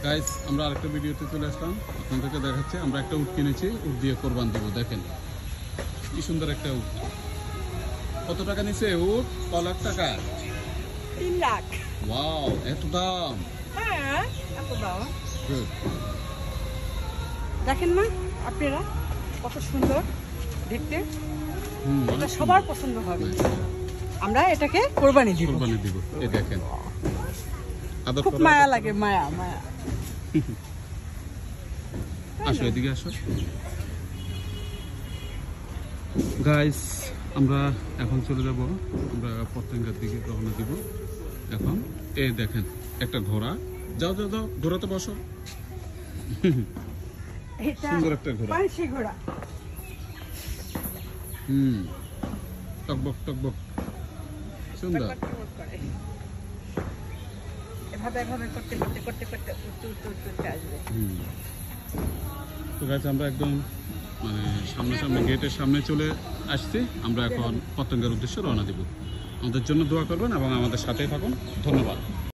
Guys আমরা আরেকটা ভিডিওতে চলে আসলাম, আপনাদেরকে দেখাচ্ছি আমরা একটা উট কিনেছি, উট দিয়ে কোরবান দেবো। দেখেন কি সুন্দর একটা উট। কত টাকা নিছে উট? ক লাখ টাকা? 3 লাখ। ওয়াও, এত দাম! হ্যাঁ, এত দাম। Good. দেখেন না আপনারা কত সুন্দর দেখতে, এটা অনেক সবার সুন্দর। পছন্দ হবে। আমরা এটাকে কোরবানি দিব। কোরবানি দিব। এই দেখেন, আদর খুব করা, মায়া আদর লাগে, করা। মায়া মায়া। আসো এদিকে আসো গাইস, আমরা এখন চলে যাব, আমরা পতেঙ্গার দিকে রওনা দিব এখন। এই দেখেন একটা ঘোড়া, যাও যাও যাও, ঘোড়াতে বসো। এটা সুন্দর একটা ঘোড়া। পানসি ঘোড়া। টকবক টকবক, সুন্দর। টকবক করে। এভাবে এভাবে করতে করতে করতে করতে উঠতে উঠতে উঠতে উঠতে আসবে। তো গাইস আমরা একদম মানে সামনে গেটের সামনে চলে আসছি। আমরা এখন পতেঙ্গার উদ্দেশ্যে রওনা দিব। আমাদের জন্য দোয়া করবেন এবং আমাদের সাথেই থাকুন। ধন্যবাদ।